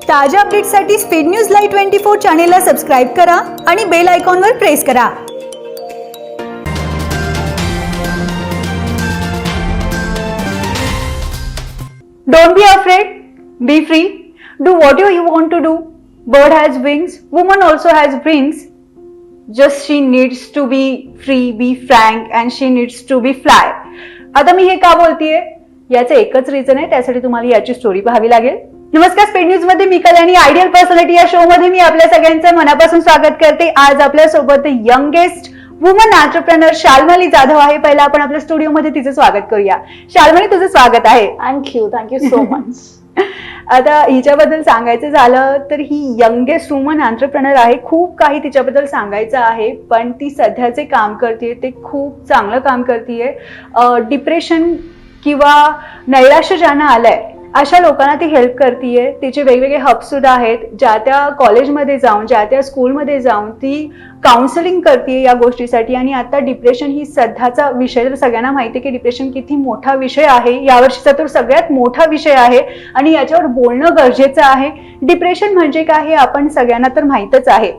ताज्या अपडेट्ससाठी speed news live 24 चॅनेलला सबस्क्राईब करा आणि बेल आयकॉनवर प्रेस करा. Don't be afraid. Be free. Do what you want to do. Bird has wings. Woman also has wings. Just she needs to be free, be frank, and she needs to be fly. आता मी हे का बोलतीये याचं एकच reason आहे, त्यासाठी तुम्हाला याची स्टोरी पाहावी लागेल. नमस्कार, स्पीड न्यूज मध्ये मी कल्याणी आयडियल पर्सनॅलिटी या शो मध्ये मी आपल्या सगळ्यांचं मनापासून स्वागत करते. आज आपल्या सोबत youngest woman entrepreneur Shalmali Jadhav आहे. पहिला आपण आपल्या स्टुडिओ मध्ये तिचं स्वागत करूया. शाल्मली, तुझं स्वागत आहे. Thank you so much. आता हिच्याबद्दल सांगायचं झालं तर ही यंगेस्ट वुमन एंटरप्रेनर आहे. खूप काही तिच्याबद्दल सांगायचं आहे, पण ती सध्या जे काम करते ते खूप चांगलं काम करते. डिप्रेशन किंवा नैराश्य ज्यांना आलंय अशा लोकांना ती हेल्प करते. तिचे वेगवेगळे हब सुद्धा आहेत. ज्या त्या कॉलेजमध्ये जाऊन, ज्या त्या स्कूलमध्ये जाऊन ती काउन्सिलिंग करते या गोष्टीसाठी. आणि आता डिप्रेशन ही सध्याचा विषय, तर सगळ्यांना माहिती आहे की डिप्रेशन किती मोठा विषय आहे. यावर्षीचा तर सगळ्यात मोठा विषय आहे आणि याच्यावर बोलणं गरजेचं आहे. डिप्रेशन म्हणजे काय हे आपण सगळ्यांना तर माहीतच आहे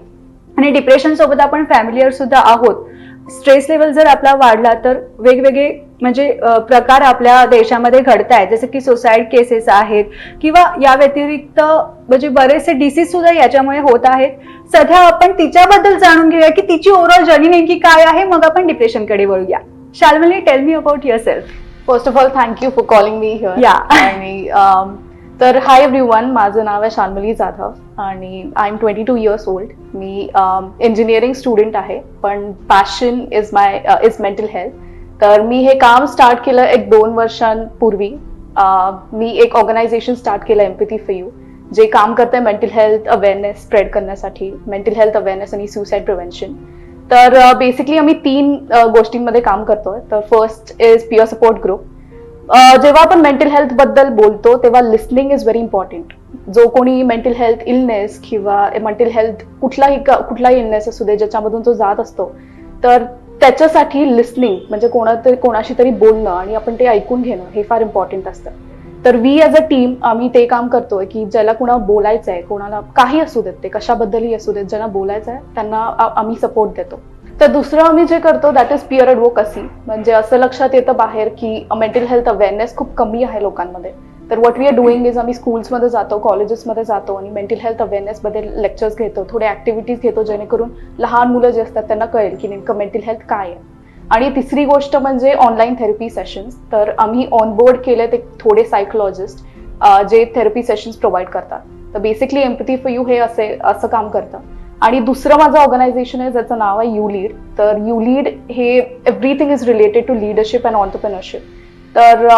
आणि डिप्रेशन सोबत आपण फॅमिलियर सुद्धा आहोत. स्ट्रेस लेवल जर आपला वाढला तर वेगवेगळे म्हणजे प्रकार आपल्या देशामध्ये घडत आहेत, जसं की सुसाईड केसेस आहेत किंवा या व्यतिरिक्त म्हणजे बरेचसे डिसीज सुद्धा याच्यामुळे होत आहेत. सध्या आपण तिच्याबद्दल जाणून घेऊया की तिची ओव्हरऑल जर्नी नेमकी काय आहे, मग आपण डिप्रेशनकडे वळूया. Shalmali, tell me about yourself. First of all thank you for calling me here. आणि तर हाय एव्हरीवन, माझं नाव आहे शाल्मली जाधव आणि आय एम 22 इयर्स ओल्ड. मी इंजिनिअरिंग स्टुडंट आहे, पण पॅशन इज मेंटल हेल्थ. तर मी हे काम स्टार्ट केलं 1-2 वर्षांपूर्वी. मी एक ऑर्गनायझेशन स्टार्ट केलं, एम्पॅथी फॉर यू, जे काम करते मेंटल हेल्थ अवेअरनेस स्प्रेड करण्यासाठी, मेंटल हेल्थ अवेअरनेस आणि सुसाईड प्रिव्हेन्शन. तर बेसिकली आम्ही 3 गोष्टींमध्ये काम करतोय. तर first is peer support group. जेव्हा आपण मेंटल हेल्थ बद्दल बोलतो तेव्हा लिस्निंग इज व्हेरी इम्पॉर्टंट. जो कोणी मेंटल हेल्थ इलनेस किंवा मेंटल हेल्थ कुठलाही इलनेस असू दे ज्याच्यामधून तो जात असतो, तर त्याच्यासाठी लिस्निंग म्हणजे कोणाशी तरी बोलणं आणि आपण ते ऐकून घेणं हे फार इम्पॉर्टंट असतं. तर वी ॲज अ टीम आम्ही ते काम करतोय की ज्याला कोणाला बोलायचं आहे, कोणाला काही असू देत, ते कशाबद्दलही असू देत, ज्यांना बोलायचं आहे त्यांना आम्ही सपोर्ट देतो. तर दुसरं आम्ही जे करतो दॅट इज पिअर ॲडव्होकसी. म्हणजे असं लक्षात येतं बाहेर की मेंटल हेल्थ अवेअरनेस खूप कमी आहे लोकांमध्ये. तर what we are doing is आम्ही स्कूल्समध्ये जातो, कॉलेजेसमध्ये जातो आणि मेंटल हेल्थ अवेअरनेसबद्दल लेक्चर्स घेतो, थोडे ॲक्टिव्हिटीज घेतो, जेणेकरून लहान मुलं जे असतात त्यांना कळेल की नेमकं मेंटल हेल्थ काय आहे. आणि तिसरी गोष्ट म्हणजे ऑनलाईन थेरपी सेशन्स. तर आम्ही ऑनबोर्ड केले ते थोडे सायकोलॉजिस्ट जे थेरपी सेशन्स प्रोव्हाइड करतात. तर बेसिकली एम्पॅथी फॉर यू हे असं काम करतं. आणि दुसरं माझं ऑर्गनायझेशन आहे ज्याचं नाव आहे यू लीड. तर यू लीड हे everything is related to leadership and entrepreneurship. तर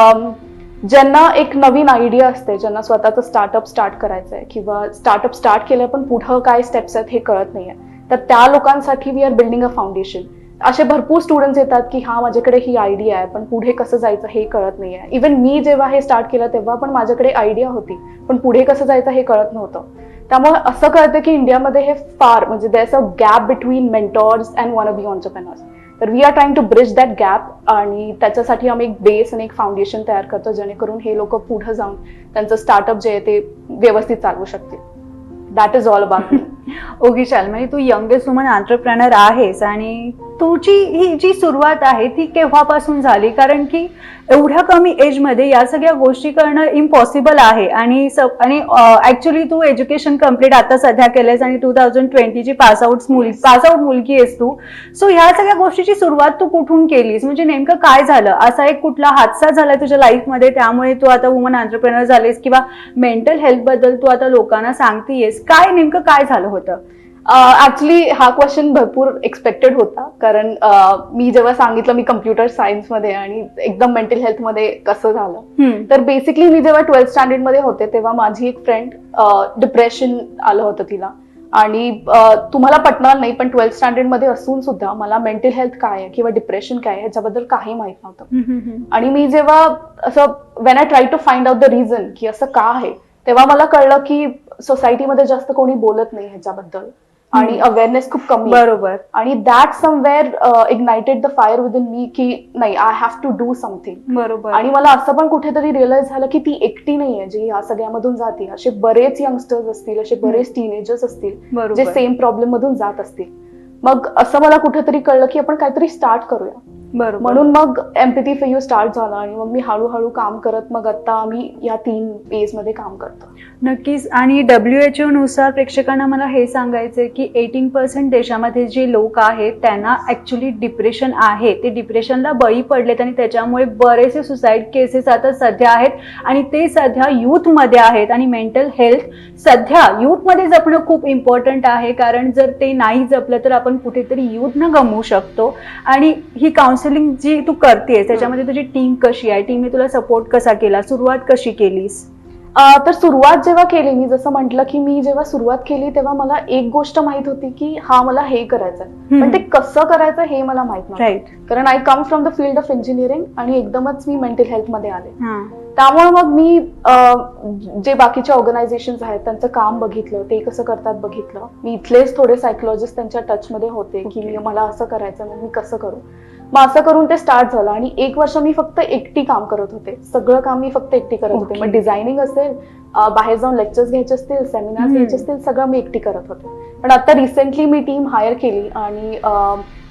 ज्यांना एक नवीन आयडिया असते, ज्यांना स्वतःचं स्टार्टअप स्टार्ट करायचं आहे किंवा स्टार्टअप स्टार्ट केलं पण पुढं काय स्टेप्स आहेत हे कळत नाहीये, तर त्या लोकांसाठी we are building a foundation. असे भरपूर स्टुडंट्स येतात की हा माझ्याकडे ही आयडिया आहे पण पुढे कसं जायचं हे कळत नाहीये. इव्हन मी जेव्हा हे स्टार्ट केलं तेव्हा पण माझ्याकडे आयडिया होती पण पुढे कसं जायचं हे कळत नव्हतं. त्यामुळे असं कळतं की इंडियामध्ये हे फार म्हणजे there is a gap between mentors and wannabe entrepreneurs. तर we are trying to bridge that gap आणि त्याच्यासाठी आम्ही एक बेस आणि एक फाउंडेशन तयार करतो जेणेकरून हे लोक पुढे जाऊन त्यांचं स्टार्टअप जे आहे ते व्यवस्थित चालवू शकतील. That is all about. Okay Shalmali, तू यंगेस्ट वुमन एंटरप्रेनर आहेस आणि तुझी ही जी सुरुवात आहे ती केव्हापासून झाली? कारण की एवढ्या कमी एजमध्ये या सगळ्या गोष्टी करणं इम्पॉसिबल आहे. आणि ऍक्च्युली तू एज्युकेशन कम्प्लीट आता सध्या केलंयस आणि 2020ची पासआउट मुलगी आहेस तू. सो ह्या सगळ्या गोष्टीची सुरुवात तू कुठून केलीस? म्हणजे नेमकं काय झालं? असा एक कुठला हादसा झाला तुझ्या लाईफमध्ये त्यामुळे तू आता वुमन एंटरप्रेनर झालीस किंवा मेंटल हेल्थ बद्दल तू आता लोकांना सांगतेस? काय नेमकं काय झालं होतं? ऍक्च्युली हा क्वेश्चन भरपूर एक्सपेक्टेड होता. कारण मी जेव्हा सांगितलं मी कम्प्युटर सायन्समध्ये आणि एकदम मेंटल हेल्थमध्ये कसं झालं, तर बेसिकली मी जेव्हा 12th स्टँडर्डमध्ये होते तेव्हा माझी एक फ्रेंड डिप्रेशन आलं होतं तिला. आणि तुम्हाला पटणार नाही पण 12th स्टँडर्डमध्ये असून सुद्धा मला मेंटल हेल्थ काय आहे किंवा डिप्रेशन काय आहे ह्याच्याबद्दल काही माहित नव्हतं. आणि मी जेव्हा असं when I try to find out the reason की असं का आहे, तेव्हा मला कळलं की सोसायटीमध्ये जास्त कोणी बोलत नाही ह्याच्याबद्दल. आणि अवेअरनेस खूप कमी बरोबर. आणि that somewhere ignited the fire within me की नाही I have to do something. बरोबर. आणि मला असं पण कुठेतरी रिअलाइज झालं की ती एकटी नाहीये जी या सगळ्यामधून जाते. असे बरेच यंगस्टर्स असतील, असे बरेच टीनेजर्स असतील जे सेम प्रॉब्लेम मधून जात असतील. मग असं मला कुठेतरी कळलं की आपण काहीतरी स्टार्ट करूया. बरोबर. म्हणून मग एम्पॅथी फॉर यू स्टार्ट झालं आणि मग मी हळूहळू काम करत मग आता आम्ही या 3 फेज मध्ये काम करतो. नक्कीच. आणि WHO नुसार प्रेक्षकांना मला हे सांगायचंय की 18% देशामध्ये जे लोक आहेत त्यांना ऍक्च्युली डिप्रेशन आहे. ते डिप्रेशनला बळी पडलेत आणि त्याच्यामुळे बरेचसे सुसाईड केसेस आता सध्या आहेत आणि ते सध्या यूथमध्ये आहेत. आणि मेंटल हेल्थ सध्या यूथमध्ये जपणं खूप इम्पॉर्टंट आहे, कारण जर ते नाही जपलं तर आपण कुठेतरी यूथनं गमवू शकतो. आणि ही काउन्सिलिंग जी तू करतेस त्याच्यामध्ये तुझी टीम कशी आहे, टीमने तुला सपोर्ट कसा केला, सुरुवात कशी केलीस? तर सुरुवात जेव्हा केली मी जसं म्हटलं की मी जेव्हा सुरुवात केली तेव्हा मला एक गोष्ट माहित होती की हा मला हे करायचंय, पण ते कसं करायचं हे मला माहित नव्हतं. कारण I come from the field of engineering आणि एकदमच मी मेंटल हेल्थ मध्ये आले. त्यामुळे मग मी जे बाकीचे ऑर्गनायझेशन आहेत त्यांचं काम बघितलं, ते कसं करतात बघितलं. मी इथलेच थोडे सायकोलॉजिस्ट त्यांच्या टचमध्ये होते की मला असं करायचं, मग मी कसं करू. मग असं करून ते स्टार्ट झालं आणि 1 वर्ष मी फक्त एकटी काम करत होते. सगळं काम मी फक्त एकटी करत होते. मग डिझायनिंग असेल, बाहेर जाऊन लेक्चर्स घ्यायचे असतील, सेमिनार्स घ्यायचे असतील, सगळं मी एकटी करत होते. पण आता रिसेंटली मी टीम हायर केली आणि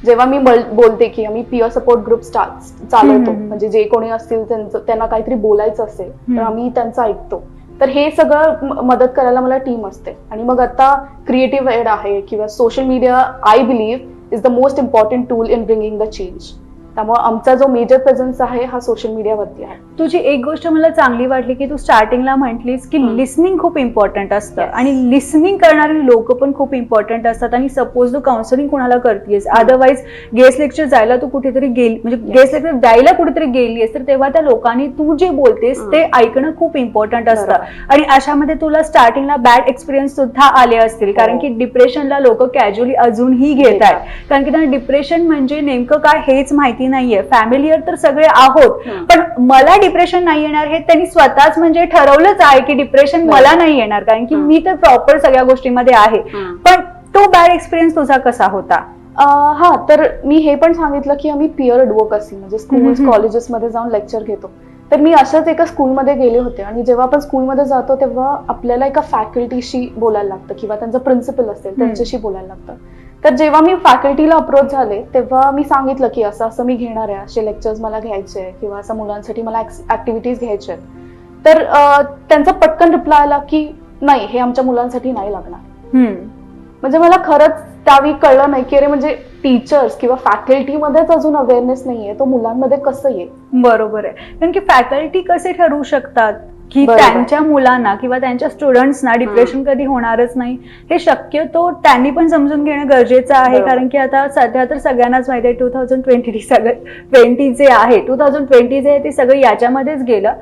जेव्हा मी बोलते की आम्ही पिअर सपोर्ट ग्रुप चालवतो, म्हणजे जे कोणी असतील त्यांना काहीतरी बोलायचं असेल तर आम्ही त्यांचं ऐकतो. तर हे सगळं मदत करायला मला टीम असते. आणि मग आता क्रिएटिव्ह एड आहे किंवा social media I believe is the most important tool in bringing the change. त्यामुळे आमचा जो मेजर प्रेझेन्स आहे हा सोशल मीडियावरती आहे. तुझी एक गोष्ट मला चांगली वाटली की तू स्टार्टिंगला म्हटलीस की लिसनिंग खूप इम्पॉर्टंट असतं आणि लिसनिंग करणारी लोक पण खूप इम्पॉर्टंट असतात. आणि सपोज तू काउन्सिलिंग कोणाला करतेस, अदरवाईज गेस्ट लेक्चर जायला तू कुठेतरी गेली, म्हणजे गेस्ट लेक्चर द्यायला कुठेतरी गेलीस, तर तेव्हा त्या लोकांनी तू जे बोलतेस ते ऐकणं खूप इम्पॉर्टंट असतं. आणि अशामध्ये तुला स्टार्टिंगला बॅड एक्सपिरियन्स सुद्धा आले असतील, कारण की डिप्रेशनला लोक कॅज्युअली अजूनही घेत आहेत, कारण की त्यांना डिप्रेशन म्हणजे नेमकं काय हेच माहिती नाहीये. फॅमिलीयर तर सगळे आहोत, पण मला डिप्रेशन नाही येणार हे त्यांनी स्वतःच म्हणजे ठरवलंच आहे की डिप्रेशन मला नाही येणार, कारण की मी तर प्रॉपर सगळ्या गोष्टींमध्ये आहे. पण तो बॅड एक्सपिरियन्स तुझा कसा होता? हा, तर मी हे पण सांगितलं की आम्ही पिअर ॲडव्होकसी म्हणजे स्कूल्स कॉलेजेसमध्ये जाऊन लेक्चर घेतो. तर मी अशाच एका स्कूलमध्ये गेले होते आणि जेव्हा आपण स्कूलमध्ये जातो तेव्हा आपल्याला एका फॅकल्टीशी बोलायला लागतं किंवा त्यांचं प्रिन्सिपल असेल त्यांच्याशी बोलायला लागतं. तर जेव्हा मी फॅकल्टीला अप्रोच झाले तेव्हा मी सांगितलं की असं असं मी घेणार आहे, असे लेक्चर्स मला घ्यायचे आहे किंवा असं मुलांसाठी मला ऍक्टिव्हिटीज घ्यायच्या आहेत. तर त्यांचा पटकन रिप्लाय आला की नाही, हे आमच्या मुलांसाठी नाही लागणार. म्हणजे मला खरंच त्यावेळी कळलं नाही की अरे म्हणजे टीचर्स किंवा फॅकल्टीमध्येच अजून अवेअरनेस नाहीये, तो मुलांमध्ये कसं येईल. बरोबर आहे, कारण की फॅकल्टी कसे ठरवू शकतात की त्यांच्या मुलांना किंवा त्यांच्या स्टुडंट्सना डिप्रेशन कधी होणारच नाही, हे शक्यतो त्यांनी पण समजून घेणं गरजेचं आहे. कारण की आता सध्या तर सगळ्यांनाच माहिती आहे 2020 जे आहे 2020 जे आहे ते सगळं याच्यामध्येच गेलं.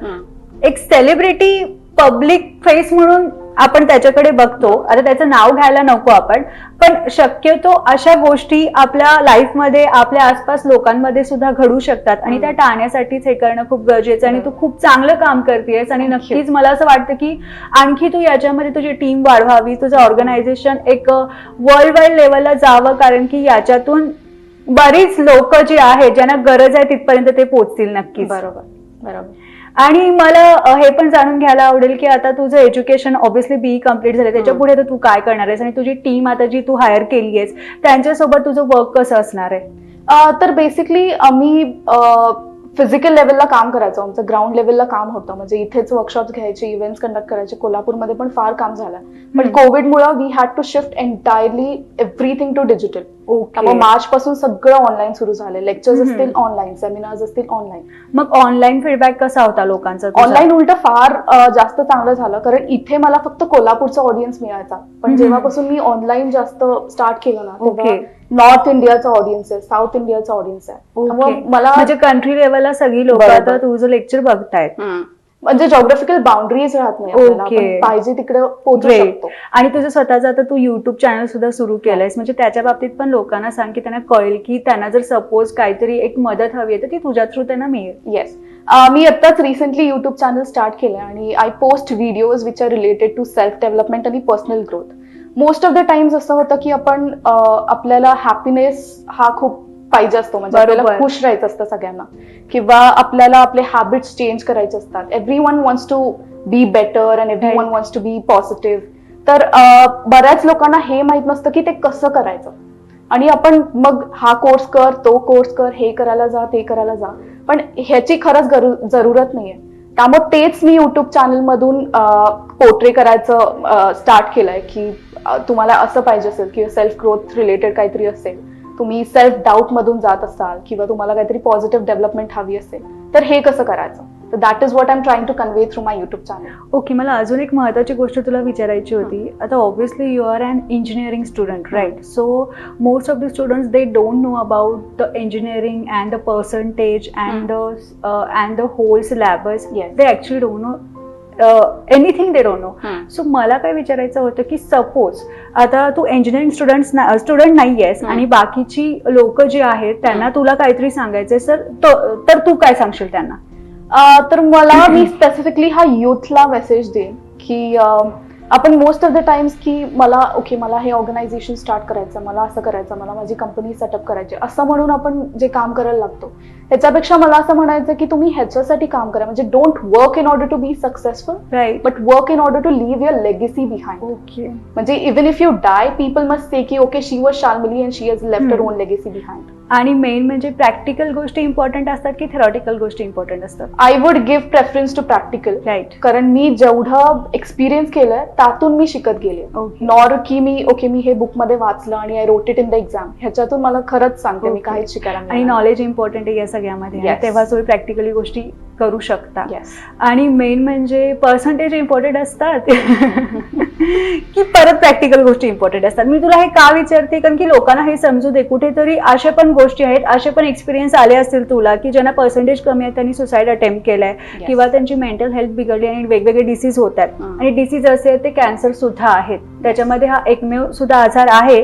एक सेलिब्रिटी पब्लिक फेस म्हणून आपण त्याच्याकडे बघतो, आता त्याचं नाव घ्यायला नको आपण, पण शक्यतो अशा गोष्टी आपल्या लाईफमध्ये आपल्या आसपास लोकांमध्ये सुद्धा घडू शकतात आणि त्या टाळण्यासाठीच हे करणं खूप गरजेचं आहे. आणि तू खूप चांगलं काम करतेस आणि नक्कीच मला असं वाटतं की आणखी तू याच्यामध्ये तुझी टीम वाढवावी, तुझं ऑर्गनायझेशन एक वर्ल्ड वाईड लेवलला जावं, कारण की याच्यातून बरीच लोक जी आहेत ज्यांना गरज आहे तिथपर्यंत ते पोहोचतील नक्कीच. बरोबर. आणि मला हे पण जाणून घ्यायला आवडेल की आता तुझं एज्युकेशन ऑब्व्हियसली BE कम्प्लीट झालं, त्याच्या पुढे तर तू काय करणार आहेस आणि तुझी टीम आता जी तू हायर केली आहेस त्यांच्यासोबत तुझं वर्क कसं असणार आहे? तर बेसिकली आम्ही फिजिकल लेवलला काम करायचं, आमचं ग्राउंड लेवलला काम होतं. म्हणजे इथेच वर्कशॉप्स घ्यायचे, इव्हेंट्स कंडक्ट करायचे. कोल्हापूरमध्ये पण फार काम झालं, पण कोविडमुळे we had to shift entirely everything to digital. त्यामुळे मार्च पासून सगळं ऑनलाईन सुरू झालं. लेक्चर्स असतील ऑनलाईन, सेमिनार्स असतील ऑनलाईन. मग ऑनलाईन फीडबॅक कसा होता लोकांचा? ऑनलाईन उलट फार जास्त चांगलं झालं, कारण इथे मला फक्त कोल्हापूरचा ऑडियन्स मिळायचा. पण जेव्हापासून मी ऑनलाईन जास्त स्टार्ट केलं ना तेव्हा नॉर्थ इंडियाचा ऑडियन्स आहे, साऊथ इंडियाचा ऑडियन्स आहे. मला म्हणजे कंट्री लेवलला सगळी लोक आता तुझं लेक्चर बघतायत, म्हणजे जॉग्राफिकल बाउंड्रीज राहत नाही, पाहिजे तिकडे पोहोचू शकतो. आणि तुझं स्वतःचं आता तू युट्यूब चॅनल सुद्धा सुरू केलंयस, म्हणजे त्याच्या बाबतीत पण लोकांना सांग की त्यांना कळेल की त्यांना जर सपोज काहीतरी एक मदत हवी आहे तर ती तुझ्या थ्रू त्यांना मिळेल. येस, मी आत्ताच रिसेंटली युट्यूब चॅनल स्टार्ट केलंय आणि I post videos which are related to self development आणि personal growth. Most of the times असं होतं की आपण आपल्याला हॅपीनेस हा खूप पाहिजे असतो, म्हणजे आपल्याला बरोबर. खुश राहायचं असतं सगळ्यांना, किंवा आपल्याला आपले हॅबिट्स चेंज करायचे असतात. Everyone wants to be better and everyone Right. Wants to be positive. तर बऱ्याच लोकांना हे माहित नसतं की ते कसं करायचं, आणि आपण मग हा कोर्स कर, तो कोर्स कर, हे करायला जा, ते करायला जा, पण ह्याची खरंच जरूरत नाहीये. त्यामुळे तेच मी युट्यूब चॅनल मधून पोर्ट्रे करायचं स्टार्ट केलंय की तुम्हाला असं पाहिजे असेल किंवा सेल्फ ग्रोथ रिलेटेड काहीतरी असेल, तुम्ही सेल्फ डाऊट मधून जात असाल किंवा तुम्हाला काहीतरी पॉझिटिव्ह डेव्हलपमेंट हवी असेल, तर हे कसं करायचं. तर that is what I am trying to convey through my YouTube channel. Okay, मला अजून एक महत्त्वाची गोष्ट तुला विचारायची होती. आता obviously you are an engineering student, right? So most of the students they don't know about the engineering and the percentage and the whole syllabus. Yes. They actually don't know anything, they don't know. So मला काय विचारायचं होतं की suppose आता तू engineering student नाही आहेस आणि बाकीची लोक जी आहेत त्यांना तुला काहीतरी सांगायचंय सर, तर तू काय सांगशील त्यांना? तर मला मी स्पेसिफिकली हा युथला मेसेज देईन की आपण मोस्ट ऑफ द टाइम्स की मला हे ऑर्गनायझेशन स्टार्ट करायचं, मला असं करायचं, मला माझी कंपनी सेटअप करायची, असं म्हणून आपण जे काम करायला लागतो, ह्याच्यापेक्षा मला असं म्हणायचं की तुम्ही ह्याच्यासाठी काम करा. म्हणजे don't work in order to be successful, right, but work in order to live your legacy behind. Okay. म्हणजे even if you die, people must say की okay, she was Shalmali and she has left her own legacy behind. आणि main म्हणजे practical गोष्टी important असतात की theoretical गोष्टी important असतात? I would give preference to practical, right. कारण मी जेवढं एक्सपिरियन्स केलंय त्यातून मी शिकत गेले. Okay. नॉर की मी हे बुक मध्ये वाचलं आणि I wrote it in the exam. ह्याच्यातून मला खरंच सांगते मी Okay. काहीच शिकायला आणि मिळालं. नॉलेज इम्पॉर्टंट आहे या सगळ्यामध्ये. Yes. तेव्हा तुम्ही प्रॅक्टिकली गोष्टी करू शकता. Yes. आणि मेन म्हणजे पर्सेंटेज इम्पॉर्टंट असतात की परत प्रॅक्टिकल गोष्टी इम्पॉर्टंट असतात? मी तुला हे का विचारते, कारण की लोकांना हे समजू दे, कुठेतरी अशा पण गोष्टी आहेत, असे पण एक्सपिरियन्स आले असतील तुला की ज्यांना पर्सेंटेज कमी आहे, त्यांनी सुसाईड अटेम्प्ट केलाय किंवा त्यांची मेंटल हेल्थ बिघडली आणि वेगवेगळे डिसीज होत आहेत. आणि डिसीज असे आहेत ते कॅन्सर सुद्धा आहेत. त्याच्यामध्ये हा एकमेव सुद्धा आजार आहे,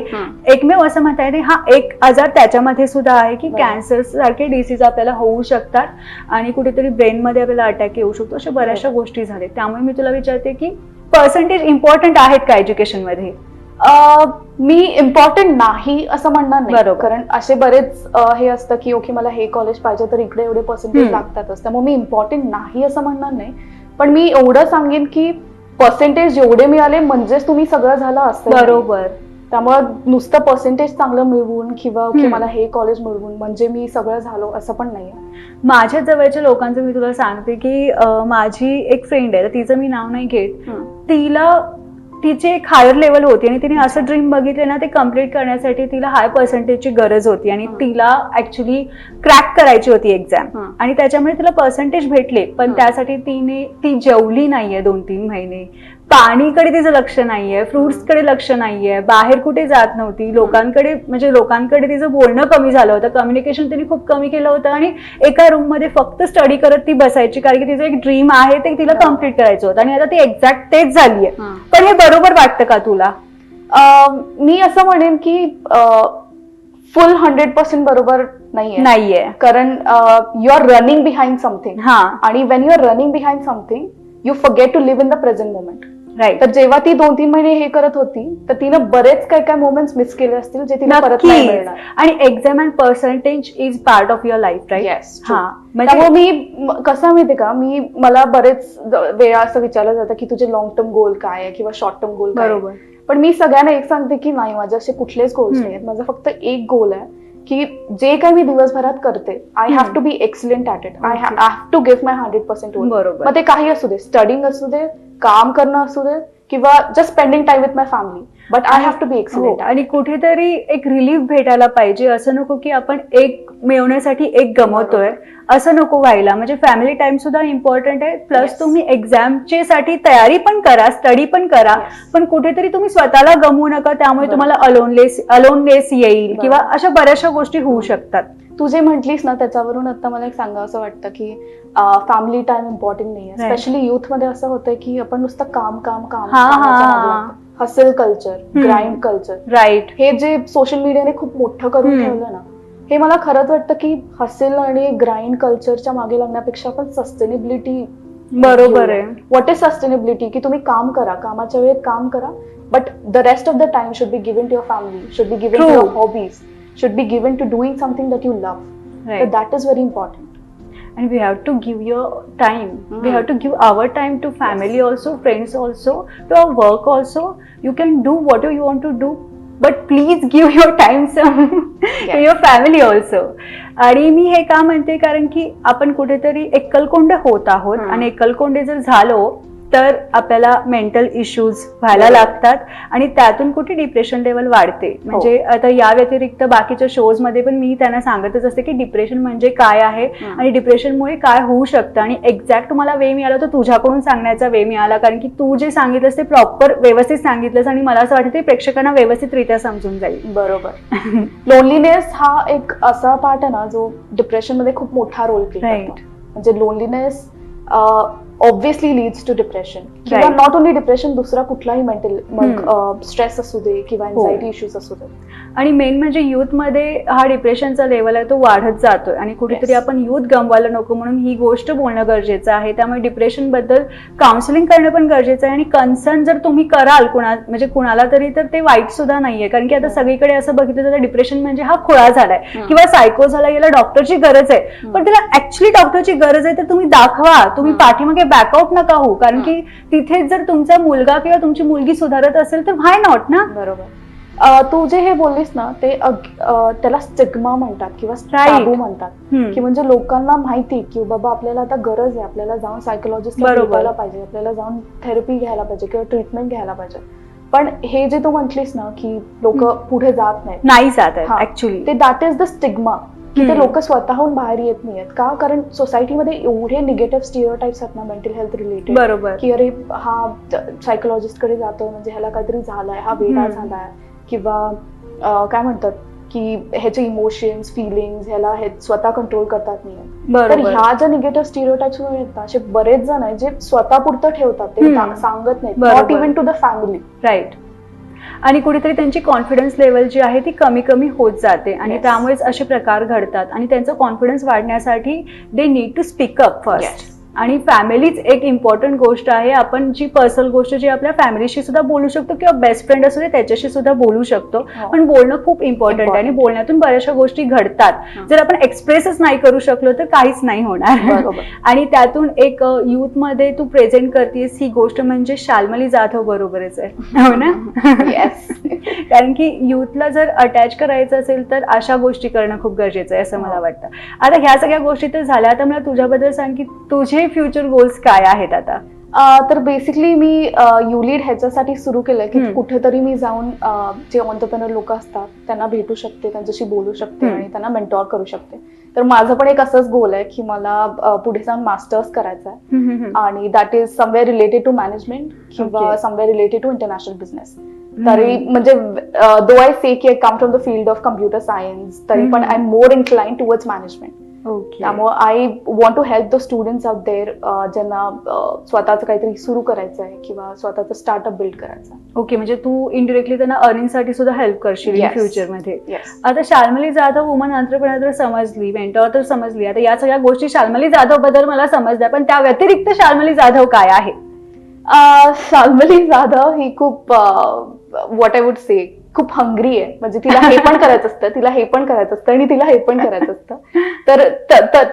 एकमेव असं म्हणता येते, हा एक आजार त्याच्यामध्ये सुद्धा आहे की कॅन्सर सारखे डिसीज आपल्याला होऊ शकतात आणि कुठेतरी ब्रेनमध्ये आपल्याला अटॅक येऊ शकतो. अशा बऱ्याचशा गोष्टी झाल्या. त्यामुळे मी तुला विचारते की पर्सेंटेज इम्पॉर्टंट आहेत का एज्युकेशन मध्ये? मी इम्पॉर्टंट नाही असं म्हणणार नाही. बरोबर. कारण असे बरेच हे असतं की ओके, मला हे कॉलेज पाहिजे तर इकडे एवढे पर्सेंटेज लागतातच, त्यामुळे मी इम्पॉर्टंट नाही असं म्हणणार नाही. पण मी एवढं सांगेन की पर्सेंटेज एवढे मिळाले म्हणजेच तुम्ही सगळं झालं असतं. बरोबर. त्यामुळं नुसतं पर्सेंटेज चांगलं मिळवून किंवा ओके मला हे कॉलेज मिळवून म्हणजे मी सगळं झालो असं पण नाहीये. माझ्या जवळच्या लोकांचं मी तुला सांगते की माझी एक फ्रेंड आहे, तिचं मी नाव नाही घेत, तिची एक हायर लेवल होती आणि तिने असं ड्रीम बघितले ना, ते कम्प्लीट करण्यासाठी तिला हाय पर्सेंटेजची गरज होती आणि तिला ऍक्च्युली क्रॅक करायची होती एक्झाम आणि त्याच्यामुळे तिला पर्सेंटेज भेटले. पण त्यासाठी ती जेवली नाहीये 2-3 महिने, पाणीकडे तिचं लक्ष नाहीये, फ्रुट्सकडे लक्ष नाहीये, बाहेर कुठे जात नव्हती, लोकांकडे तिचं बोलणं कमी झालं होतं, कम्युनिकेशन तिने खूप कमी केलं होतं आणि एका रूम मध्ये फक्त स्टडी करत ती बसायची, कारण की तिचं एक ड्रीम आहे ते तिला कम्प्लीट करायचं होतं आणि आता ती एक्झॅक्ट तेच झालीये. पण हे बरोबर वाटतं का तुला? मी असं म्हणेन की फुल 100% बरोबर नाहीये, कारण you are running behind something. आणि when you are running behind something you forget to live in the present moment. Right. तर जेव्हा ती 2-3 महिने हे करत होती तर तिनं बरेच काय मोमेंट्स मिस केले असतील जे तिला परत नाही मिळणार. आणि exam and percentage is part of your life, right? Yes. म्हणजे त्यामुळे मी कसं माहितीये का, मला बरेच वेळा असं विचारलं जातं की तुझे लॉंग टर्म गोल काय आहे किंवा शॉर्ट टर्म गोल काय. बरोबर. पण मी सगळ्यांना एक सांगते की नाही, माझे असे कुठलेच गोल्स नाही आहेत. माझा फक्त एक गोल आहे की जे काही मी दिवसभरात करते, I have to be excellent at it. I have to give my 100% all. बरोबर. मग ते काही असू दे, स्टडिंग असू दे, काम करणं असू दे किंवा just spending time with my family, but I have to be excellent. आणि कुठेतरी एक रिलीफ भेटायला पाहिजे. असं नको की आपण एक मिळवण्यासाठी एक गमवतोय, असं नको व्हायला. म्हणजे फॅमिली टाइम सुद्धा इम्पॉर्टंट आहे. प्लस तुम्ही एक्झामचे साठी तयारी पण करा, स्टडी पण करा, पण कुठेतरी तुम्ही स्वतःला गमवू नका. त्यामुळे तुम्हाला अलोननेस येईल किंवा अशा बऱ्याचशा गोष्टी होऊ शकतात. तू जे म्हटलीस ना त्याच्यावरून आता मला एक सांगावं असं वाटतं की फॅमिली टाइम इम्पॉर्टंट नाहीये. स्पेशली युथ मध्ये असं होतंय की आपण नुसतं काम, hustle culture, grind culture, right, हे जे सोशल मीडियाने खूप मोठं करून ठेवलं ना, हे मला खरंच वाटतं की हसल आणि ग्राइंड कल्चरच्या मागे लागण्यापेक्षा आपण सस्टेनेबिलिटी बरोबर आहे. व्हॉट इज सस्टेनेबिलिटी, की तुम्ही काम करा, कामाच्या वेळेत काम करा, but the rest of the time should be given to your family, should be given to True. Your hobbies, should be given to doing something that you love. Right. That is very important. And we have to give your time. We have to give our time to family also, friends also, to our work also. You can do whatever you want to do, but please give your time some to your family also. आणि मी हे का म्हणते, कारण की आपण कुठेतरी एकलकोंडे होत आहोत आणि एकलकोंडे जर झालो तर आपल्याला मेंटल इश्यूज व्हायला लागतात आणि त्यातून कुठे डिप्रेशन लेवल वाढते. म्हणजे आता या व्यतिरिक्त बाकीच्या शोज मध्ये पण मी त्यांना सांगतच असते की डिप्रेशन म्हणजे काय आहे आणि डिप्रेशनमुळे काय होऊ शकतं. आणि एक्झॅक्ट तुम्हाला वे मिळाला तर तुझ्याकडून सांगण्याचा वे मिळाला, कारण की तू जे सांगितलंस ते प्रॉपर व्यवस्थित सांगितलंस आणि मला असं वाटतं ते प्रेक्षकांना व्यवस्थितरित्या समजून जाईल. बरोबर. लोनलीनेस हा एक असा पार्ट आहे ना जो डिप्रेशन मध्ये खूप मोठा रोल प्ले करतो. म्हणजे loneliness obviously leads to depression, किंवा नॉट ओनली डिप्रेशन, दुसरा कुठलाही मेंटल मग स्ट्रेस असू दे किंवा एन्झायटी इश्यूज असू दे. आणि मेन म्हणजे युथ मध्ये हा डिप्रेशनचा लेवल आहे तो वाढत जातोय आणि कुठेतरी आपण युथ गमवायला नको म्हणून ही गोष्ट बोलणं गरजेचं आहे. त्यामुळे डिप्रेशन बद्दल काउन्सिलिंग करणं पण गरजेचं आहे आणि कन्सर्न जर तुम्ही कराल म्हणजे कुणाला तरी तर ते वाईट सुद्धा नाहीये, कारण की आता सगळीकडे असं बघितलं जातं डिप्रेशन म्हणजे हा खुळा झालाय किंवा सायको झाला, याला डॉक्टरची गरज आहे. पण त्याला ऍक्च्युली डॉक्टरची गरज आहे तर तुम्ही दाखवा, तुम्ही पाठीमागे बॅकआउट नका हो, कारण की तिथे जर तुमचा मुलगा किंवा तुमची मुलगी सुधारत असेल तर व्हाय नॉट ना. बरोबर. तू जे हे बोललीस ना ते त्याला स्टिग्मा म्हणतात किंवा टॅबू म्हणतात, की म्हणजे लोकांना माहिती की बाबा आपल्याला आता गरज आहे, आपल्याला जाऊन सायकोलॉजिस्टला भेटायला पाहिजे, आपल्याला जाऊन थेरपी घ्यायला पाहिजे किंवा ट्रीटमेंट घ्यायला पाहिजे. पण हे जे तू म्हटलीस ना की लोक पुढे जात नाही जात आहेत ऍक्च्युली, ते दॅट इज द स्टिग्मा, की ते लोक स्वतःहून बाहेर येत नाहीयेत का, कारण सोसायटीमध्ये एवढे निगेटिव्ह स्टिरियोटाइप्स आहेत ना मेंटल हेल्थ रिलेटेड. बरोबर. की अरे हा सायकोलॉजिस्ट कडे जातो म्हणजे ह्याला काहीतरी झालाय, हा वेडा झालाय, किंवा काय म्हणतात की ह्याचे इमोशन्स फिलिंग्स ह्याला हे स्वतः कंट्रोल करतात नाही. तर ह्या ज्या निगेटिव्ह स्टिरियोटाइप्स आहेत ना, असे बरेच जण आहेत जे स्वतःपुरतं ठेवतात, ते सांगत नाहीत, not even to the family. Right. आणि कुठेतरी त्यांची कॉन्फिडन्स लेवल जी आहे ती कमी कमी होत जाते आणि त्यामुळेच असे प्रकार घडतात. आणि त्यांचा कॉन्फिडन्स वाढण्यासाठी they need to speak up first. आणि फॅमिलीच एक इम्पॉर्टंट गोष्ट आहे. आपण जी पर्सनल गोष्ट जी आपल्या फॅमिलीशी सुद्धा बोलू शकतो किंवा बेस्ट फ्रेंड असू दे त्याच्याशी सुद्धा बोलू शकतो, पण बोलणं खूप इम्पॉर्टंट आहे आणि बोलण्यातून बऱ्याचशा गोष्टी घडतात. जर आपण एक्सप्रेसच नाही करू शकलो तर काहीच नाही होणार. आणि त्यातून एक युथ मध्ये तू प्रेझेंट करतेस ही गोष्ट म्हणजे शाल्मली जाधव बरोबरच आहे, हो ना. कारण की युथला जर अटॅच करायचं असेल तर अशा गोष्टी करणं खूप गरजेचं आहे असं मला वाटतं. आता ह्या सगळ्या गोष्टी तर झाल्या, आता मला तुझ्याबद्दल सांग की तुझे फ्युचर गोल्स काय आहेत आता. तर बेसिकली मी युलीड ह्याच्यासाठी सुरू केलंय की कुठेतरी मी जाऊन जे ऑन्टरप्रेनर लोक असतात त्यांना भेटू शकते, त्यांच्याशी बोलू शकते आणि त्यांना मेंटॉर करू शकते. तर माझं पण एक असंच गोल आहे की मला पुढे जाऊन मास्टर्स करायचं आहे आणि that is somewhere related to management किंवा somewhere related to international business. तरी म्हणजे दो आय से की I come from the field of computer science, तरी पण I am more inclined towards management. त्यामुळे I want to help the students out there ज्यांना स्वतःचं काहीतरी सुरू करायचं आहे किंवा स्वतःचं स्टार्टअप बिल्ड करायचं. ओके, म्हणजे तू इनडिरेक्टली त्यांना अर्निंगसाठी सुद्धा हेल्प करशील इन फ्युचरमध्ये. आता शाल्मली जाधव वुमन एंटरप्रेन्योर तर समजली, मेंटॉर तर समजली, आता या सगळ्या गोष्टी शाल्मली जाधव बद्दल मला समजल्या, पण त्या व्यतिरिक्त शाल्मली जाधव काय आहे. शाल्मली जाधव ही खूप व्हॉट आय वुड से खूप हंग्री आहे. म्हणजे तिला हे पण करायचं असतं, तिला हे पण करायचं असतं आणि तिला हे पण करायचं असतं. तर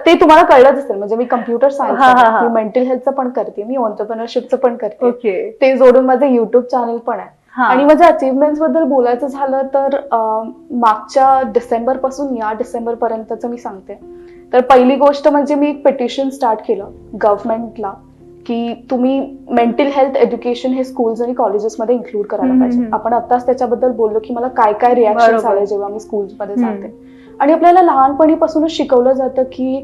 ते तुम्हाला कळलंच असेल. म्हणजे मी कम्प्युटर सायन्स, मी मेंटल हेल्थचं पण करते, मी ऑन्टरप्रेन्योरशिपचं पण करते, ते जोडून माझं युट्यूब चॅनल पण आहे. आणि माझ्या अचीव्हमेंट्स बद्दल बोलायचं झालं तर मागच्या डिसेंबर पासून या डिसेंबर पर्यंतचं मी सांगते. तर पहिली गोष्ट म्हणजे मी एक पिटिशन स्टार्ट केलं गव्हर्नमेंटला की तुम्ही मेंटल हेल्थ एज्युकेशन हे स्कूल्स आणि कॉलेजेसमध्ये इन्क्लूड करायला पाहिजे. आपण आताच त्याच्याबद्दल बोललो की मला काय काय रिॲक्शन आले जेव्हा मी स्कूल्समध्ये जाते. आणि आपल्याला लहानपणीपासूनच शिकवलं जातं की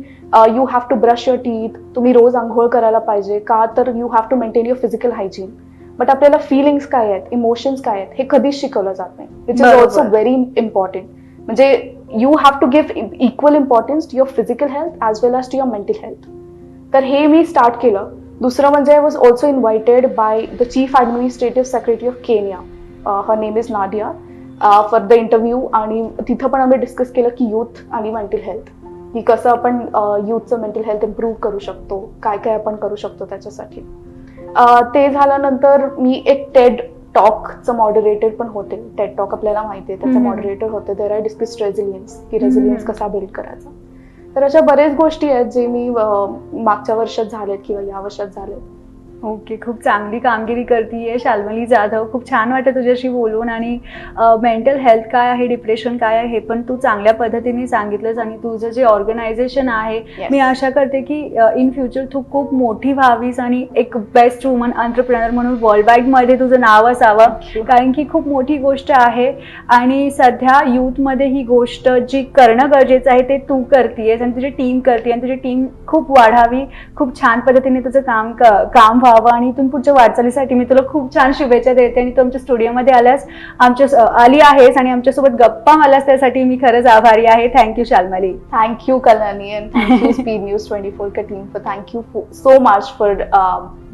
you have to brush your teeth, तुम्ही रोज आंघोळ करायला पाहिजे का, तर you have to maintain your physical hygiene. But आपल्याला फिलिंग्स काय आहेत, इमोशन्स काय आहेत हे कधीच शिकवलं जात नाही, which is also very important. म्हणजे you have to give equal importance to your physical health as well as to your mental health. तर हे मी स्टार्ट केलं. दुसरं म्हणजे I was also invited by the chief administrative secretary of Kenya, her name is Nadia, for the interview. आणि तिथं पण आम्ही डिस्कस केलं की यूथ आणि मेंटल हेल्थ. की कसं आपण यूथचं मेंटल हेल्थ इम्प्रूव्ह करू शकतो, काय काय आपण करू शकतो त्याच्यासाठी. ते झाल्यानंतर मी एक टेड टॉकचं मॉडरेटर पण होते. टेड टॉक आपल्याला माहिती आहे, त्याचं मॉडरेटर होते. देअर आय डिस्कस रेझिलियन्स, की रेझिलियन्स कसा बिल्ड करायचा. तर अशा बरेच गोष्टी आहेत जे मी मागच्या वर्षात झालेत किंवा या वर्षात झालेत. ओके, खूप चांगली कामगिरी करतीये शाल्मली जाधव. खूप छान वाटतं तुझ्याशी बोलून. आणि मेंटल हेल्थ काय आहे, डिप्रेशन काय आहे हे पण तू चांगल्या पद्धतीने सांगितलंस. आणि तुझं जे ऑर्गनायझेशन आहे, मी आशा करते की इन फ्युचर तू खूप मोठी व्हावीस आणि एक बेस्ट वुमन एंटरप्रेनर म्हणून वर्ल्ड वाईड मध्ये तुझं नाव असावं, कारण की खूप मोठी गोष्ट आहे. आणि सध्या यूथमध्ये ही गोष्ट जी करणं गरजेचं आहे ते तू करतेयस आणि तुझी टीम करते, आणि तुझी टीम खूप वाढावी, खूप छान पद्धतीने तुझं काम व्हावं. आणि इथून पुढच्या वाटचालीसाठी मी तुला खूप छान शुभेच्छा देते. आणि तू आमच्या स्टुडिओमध्ये आली आहेस आणि आमच्यासोबत गप्पा मारलास, त्यासाठी मी खरंच आभारी आहे. Thank you Shalmali. Thank you Kalyani, and thank you Speed News 24 का team for thank you so much for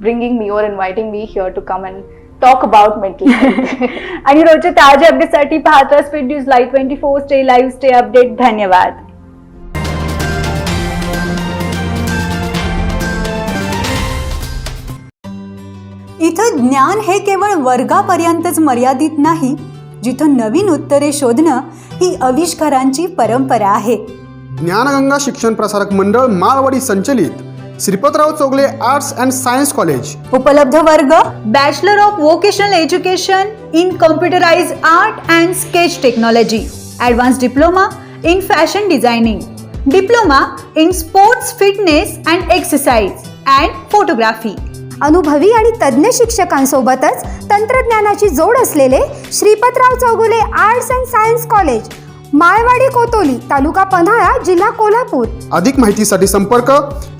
bringing me or inviting me here to come and talk about mental health. आणि रोजच्या ताज्या अपडेटसाठी पाहत राहा speed news live 24. Stay live, stay update. धन्यवाद. इथं ज्ञान हे केवळ वर्गापर्यंतच मर्यादित नाही. जिथं नवीन उत्तरे शोधणं ही आविष्कारांची परंपरा आहे. ज्ञानगंगा शिक्षण प्रसारक मंडळ माळवाडी संचलित Shripatrao Chougule arts and science college. उपलब्ध वर्ग: bachelor of vocational education in computerise art and sketch technology, advance diploma in fashion designing, diploma in sports fitness and exercise and photography. अनुभवी आणि तज्ज्ञ शिक्षकांसोबतच तंत्रज्ञानाची जोड असलेले Shripatrao Chougule arts and science college, Malwadi Kotoli, taluka Panhala, जिल्हा कोल्हापूर. अधिक माहितीसाठी संपर्क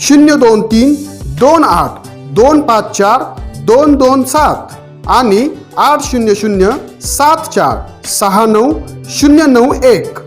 023 28 254 227 आणि 800 74 69 091.